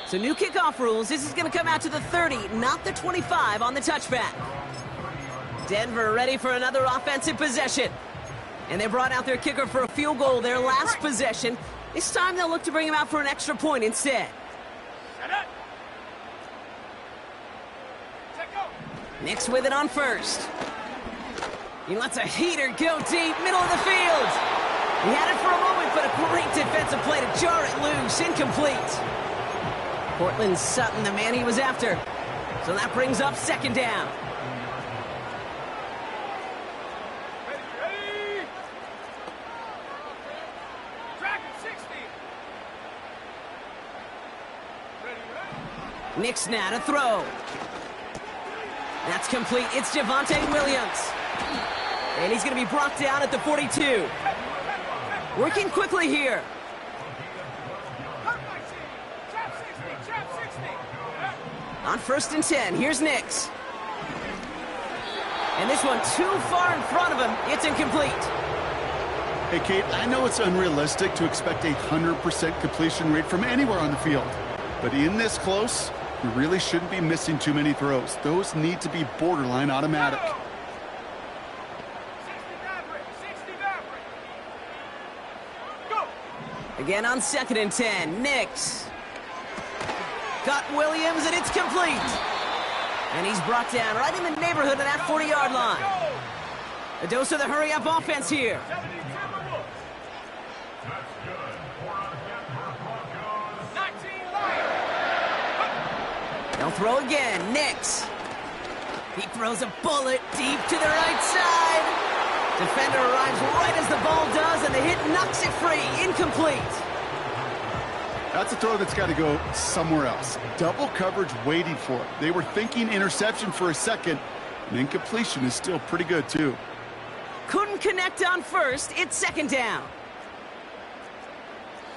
So new kickoff rules. This is going to come out to the 30, not the 25 on the touchback. Denver ready for another offensive possession. And they brought out their kicker for a field goal their last possession. This time they'll look to bring him out for an extra point instead. Nix with it on first. He lets a heater go deep, middle of the field. He had it for a moment, but a great defensive play to jar it loose, incomplete. Cortland Sutton, the man he was after. So that brings up second down. Ready. Dragon 60. Ready. Nix now to throw. That's complete. It's Javonte Williams. And he's going to be brought down at the 42. Working quickly here. On 1st and 10, here's Nix. And this one too far in front of him. It's incomplete. Hey, Kate, I know it's unrealistic to expect a 100% completion rate from anywhere on the field. But in this close, you really shouldn't be missing too many throws. Those need to be borderline automatic. Again on 2nd and 10, Nix. Got Williams, and it's complete. And he's brought down right in the neighborhood of that 40-yard line. A dose of the hurry-up offense here. They'll throw again. Nix. He throws a bullet deep to the right side. Defender arrives right as the ball does, and the hit knocks it free. Incomplete. That's a throw that's got to go somewhere else. Double coverage waiting for it. They were thinking interception for a second, and incompletion is still pretty good, too. Couldn't connect on first. It's second down.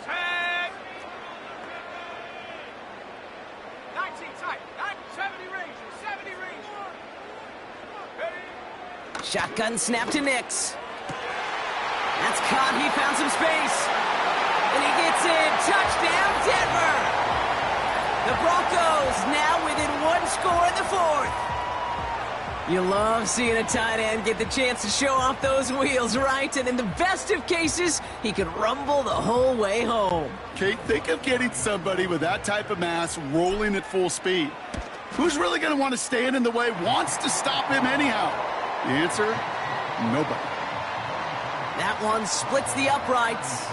Tag. 19 tight. 70 range. 70 range. Ready. Shotgun snap to Nix. That's caught. He found some space. And he gets in. Touchdown, Denver. The Broncos now within one score in the 4th. You love seeing a tight end get the chance to show off those wheels, right? And in the best of cases, he could rumble the whole way home. Kate, think of getting somebody with that type of mass rolling at full speed. Who's really going to want to stand in the way, wants to stop him anyhow? The answer, nobody. That one splits the uprights.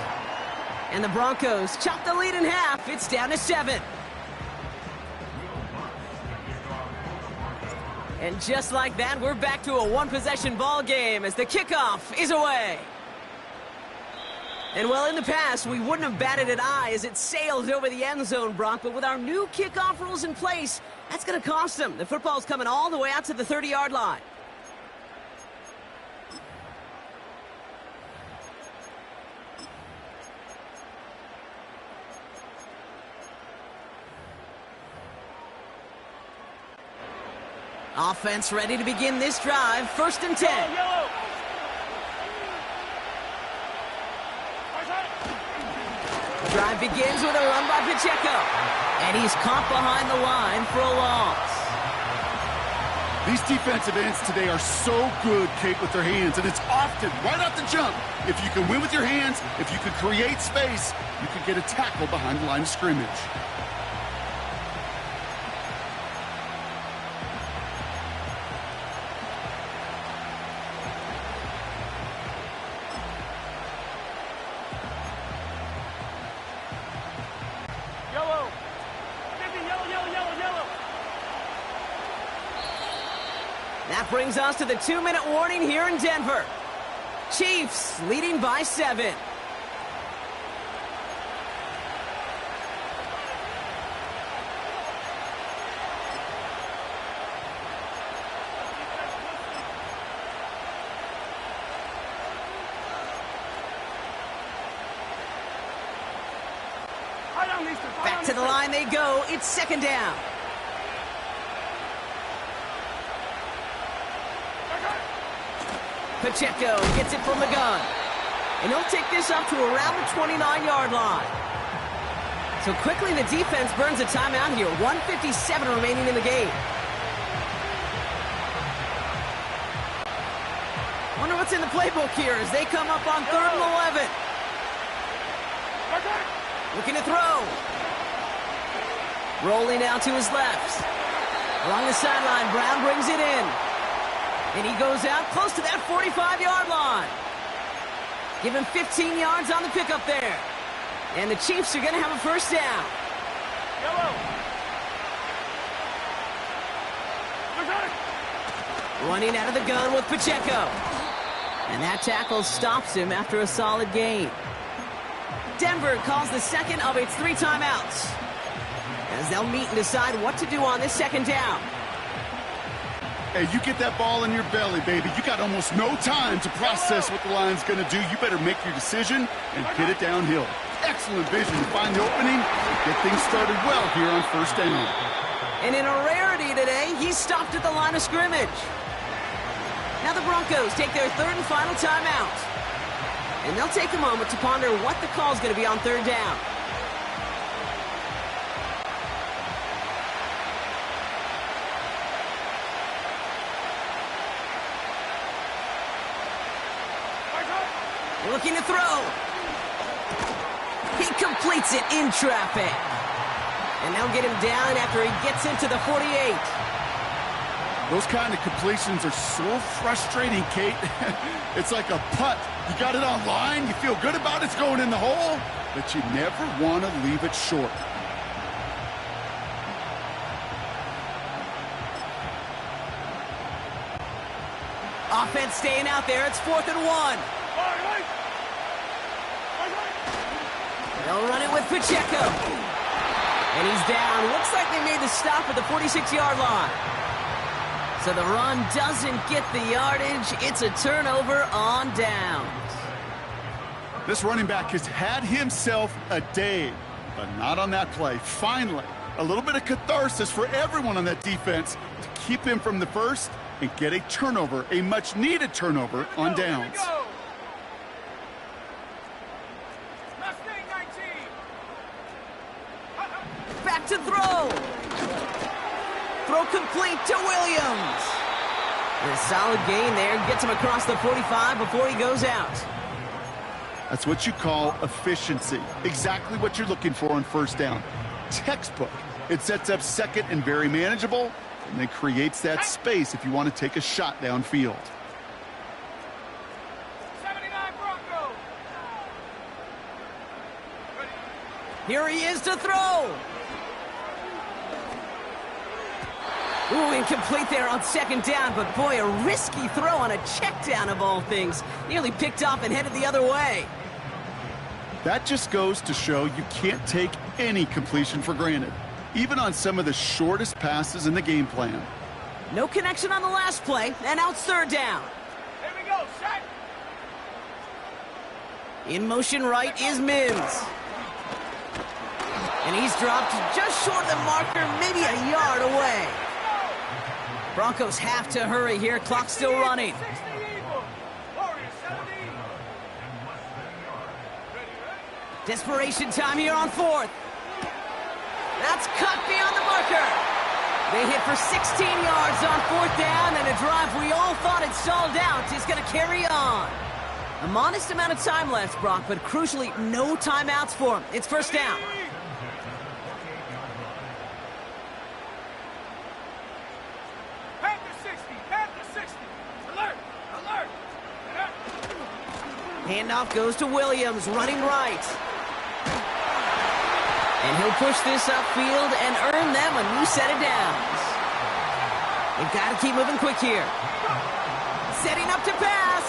And the Broncos chop the lead in half. It's down to 7. And just like that, we're back to a one-possession ball game as the kickoff is away. And well, in the past, we wouldn't have batted an eye as it sailed over the end zone, Brock. But with our new kickoff rules in place, that's going to cost them. The football's coming all the way out to the 30-yard line. Offense ready to begin this drive. 1st and 10. Yellow. Drive begins with a run by Pacheco. And he's caught behind the line for a loss. These defensive ends today are so good, Kate, with their hands, and it's often right off the jump. If you can win with your hands, if you can create space, you can get a tackle behind the line of scrimmage. That brings us to the 2-minute warning here in Denver. Chiefs leading by 7. Back to the line they go. It's 2nd down. Pacheco gets it from the gun. And he'll take this up to around the 29-yard line. So quickly the defense burns a timeout here. 1:57 remaining in the game. Wonder what's in the playbook here as they come up on 3rd and 11. Looking to throw. Rolling out to his left. Along the sideline, Brown brings it in. And he goes out close to that 45-yard line. Give him 15 yards on the pickup there. And the Chiefs are going to have a first down. Running out of the gun with Pacheco. And that tackle stops him after a solid gain. Denver calls the second of its 3 timeouts, as they'll meet and decide what to do on this second down. Hey, you get that ball in your belly, baby. You got almost no time to process what the line's going to do. You better make your decision and hit it downhill. Excellent vision to find the opening. Get things started well here on first down. And in a rarity today, he's stopped at the line of scrimmage. Now the Broncos take their 3rd and final timeout. And they'll take a moment to ponder what the call's going to be on 3rd down. Looking to throw. He completes it in traffic. And they'll get him down after he gets into the 48. Those kind of completions are so frustrating, Kate. It's like a putt. You got it on line, you feel good about it's going in the hole, but you never want to leave it short. Offense staying out there. It's 4th and 1. They'll run it with Pacheco. And he's down. Looks like they made the stop at the 46-yard line. So the run doesn't get the yardage. It's a turnover on downs. This running back has had himself a day, but not on that play. Finally, a little bit of catharsis for everyone on that defense to keep him from the first and get a turnover, a much-needed turnover on downs. Back to throw. Throw complete to Williams. And a solid gain there. Gets him across the 45 before he goes out. That's what you call efficiency. Exactly what you're looking for on first down. Textbook. It sets up second and very manageable, and then creates that space if you want to take a shot downfield. 79 Broncos. Here he is to throw. Ooh, incomplete there on 2nd down, but boy, a risky throw on a check down of all things. Nearly picked off and headed the other way. That just goes to show you can't take any completion for granted, even on some of the shortest passes in the game plan. No connection on the last play, and now it's 3rd down. Here we go, set. In motion right is Mims. And he's dropped just short of the marker, maybe a yard away. Broncos have to hurry here. Clock still running. 60 Eagles. Warriors 70. Desperation time here on 4th. That's cut beyond the marker. They hit for 16 yards on 4th down, and a drive we all thought had stalled out is going to carry on. A modest amount of time left, Brock, but crucially, no timeouts for him. It's first down. Handoff goes to Williams, running right. And he'll push this upfield and earn them a new set of downs. They've got to keep moving quick here. Setting up to pass.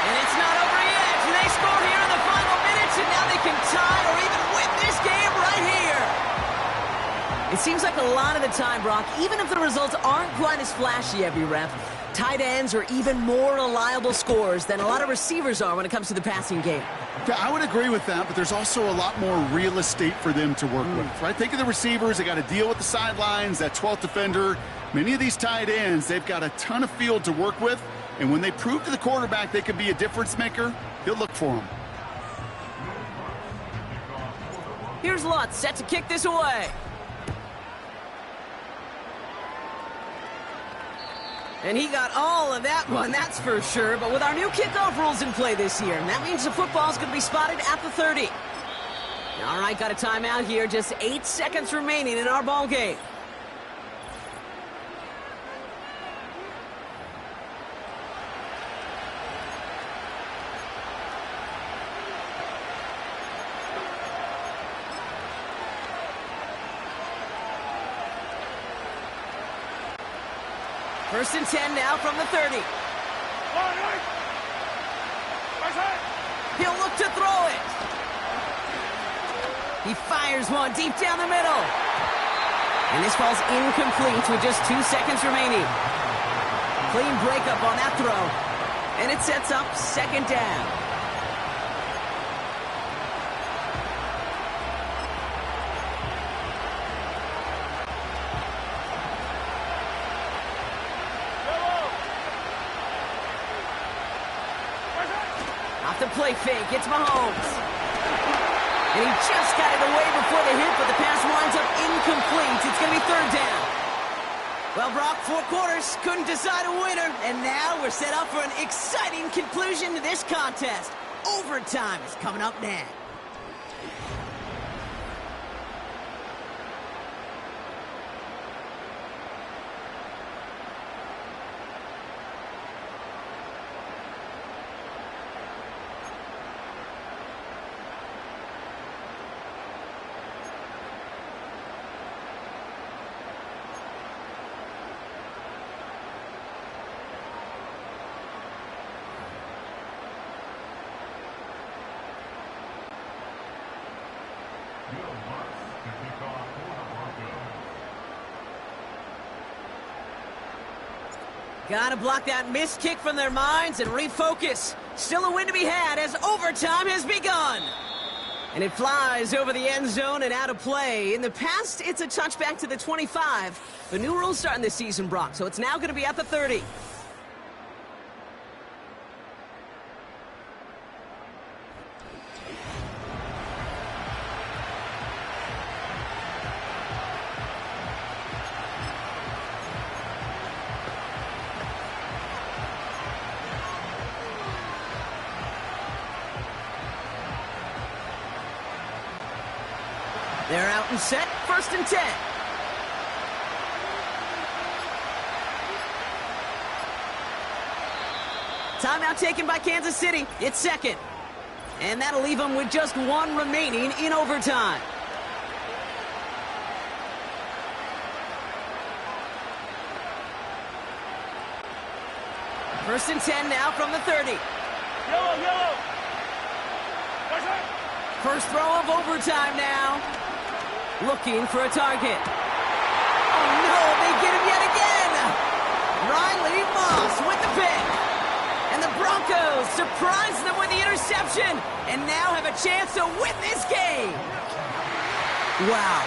And it's not over yet. They score here in the final minutes, and now they can tie or even win this game right here. It seems like a lot of the time, Brock, even if the results aren't quite as flashy every rep, tight ends are even more reliable scorers than a lot of receivers are when it comes to the passing game. Yeah, I would agree with that, but there's also a lot more real estate for them to work with, right? Think of the receivers. They got to deal with the sidelines, that 12th defender. Many of these tight ends, they've got a ton of field to work with, and when they prove to the quarterback they can be a difference maker, he'll look for them. Here's Lutz set to kick this away. And he got all of that one, that's for sure. But with our new kickoff rules in play this year, that means the football's going to be spotted at the 30. All right, got a timeout here. Just 8 seconds remaining in our ball game. First and 10 now from the 30. He'll look to throw it. He fires one deep down the middle. And this ball's incomplete with just 2 seconds remaining. Clean breakup on that throw. And it sets up second down. The play fake, it's Mahomes. And he just got it away before the hit, but the pass winds up incomplete. It's going to be third down. Well, Brock, 4 quarters, couldn't decide a winner, and now we're set up for an exciting conclusion to this contest. Overtime is coming up next. Gotta block that missed kick from their minds and refocus. Still a win to be had as overtime has begun. And it flies over the end zone and out of play. In the past, it's a touchback to the 25. The new rules starting this season, Brock, so it's now going to be at the 30. They're out and set, first and 10. Timeout taken by Kansas City. It's second. And that'll leave them with just 1 remaining in overtime. First and 10 now from the 30. Yellow. First throw of overtime now. Looking for a target. Oh, no, they get him yet again. Riley Moss with the pick. And the Broncos surprise them with the interception and now have a chance to win this game. Wow.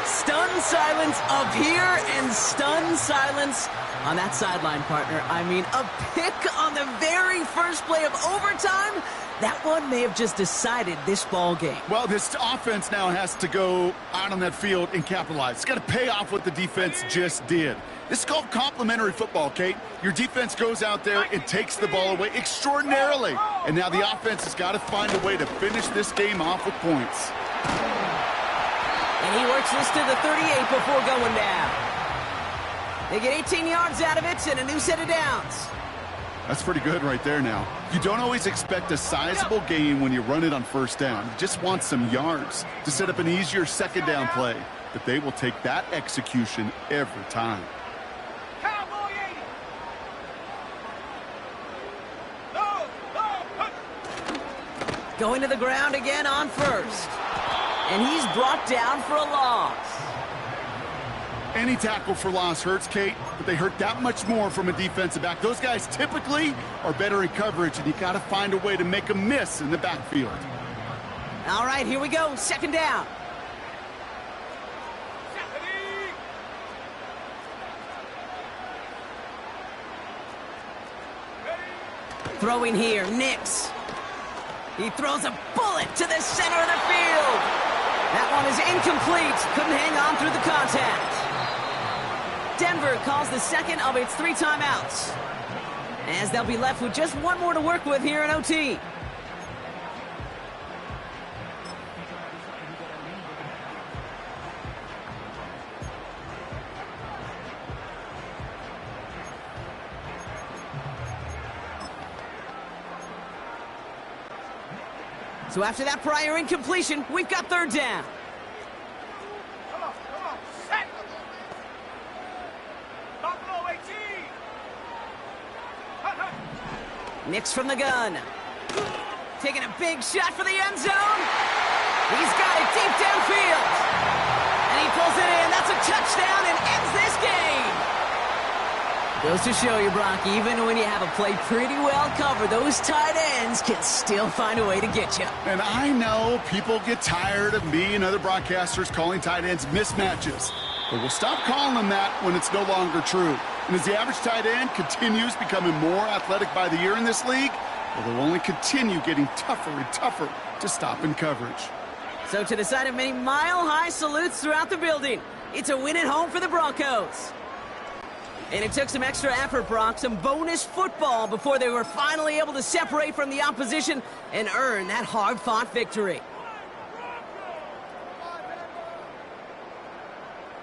Stunned silence up here and stunned silence on that sideline, partner. I mean, a pick on the very first play of overtime. That one may have just decided this ball game. Well, this offense now has to go out on that field and capitalize. It's got to pay off what the defense just did. This is called complementary football, Kate. Your defense goes out there and takes the ball away extraordinarily. And now the offense has got to find a way to finish this game off with points. And he works this to the 38 before going down. They get 18 yards out of it and a new set of downs. That's pretty good right there now. You don't always expect a sizable gain when you run it on first down. You just want some yards to set up an easier second down play. But they will take that execution every time. Cowboy 80. Going to the ground again on first. And he's brought down for a loss. Any tackle for loss hurts, Kate, but they hurt that much more from a defensive back. Those guys typically are better in coverage, and you got to find a way to make them miss in the backfield. All right, here we go. Second down. Throwing here, Nix. He throws a bullet to the center of the field. That one is incomplete. Couldn't hang on through the contact. Denver calls the second of its 3 timeouts, as they'll be left with just one more to work with here in OT. So after that prior incompletion, we've got 3rd down. Come on, set! Buffalo 18! Hut, hut! Nix from the gun. Taking a big shot for the end zone. He's got it deep downfield. And he pulls it in. That's a touchdown and ends this game. Goes to show you, Brock, even when you have a play pretty well covered, those tight ends can still find a way to get you. And I know people get tired of me and other broadcasters calling tight ends mismatches. But we'll stop calling them that when it's no longer true. And as the average tight end continues becoming more athletic by the year in this league, well, they'll only continue getting tougher and tougher to stop in coverage. So to the side of many mile-high salutes throughout the building, it's a win at home for the Broncos. And it took some extra effort, Brock, some bonus football before they were finally able to separate from the opposition and earn that hard-fought victory.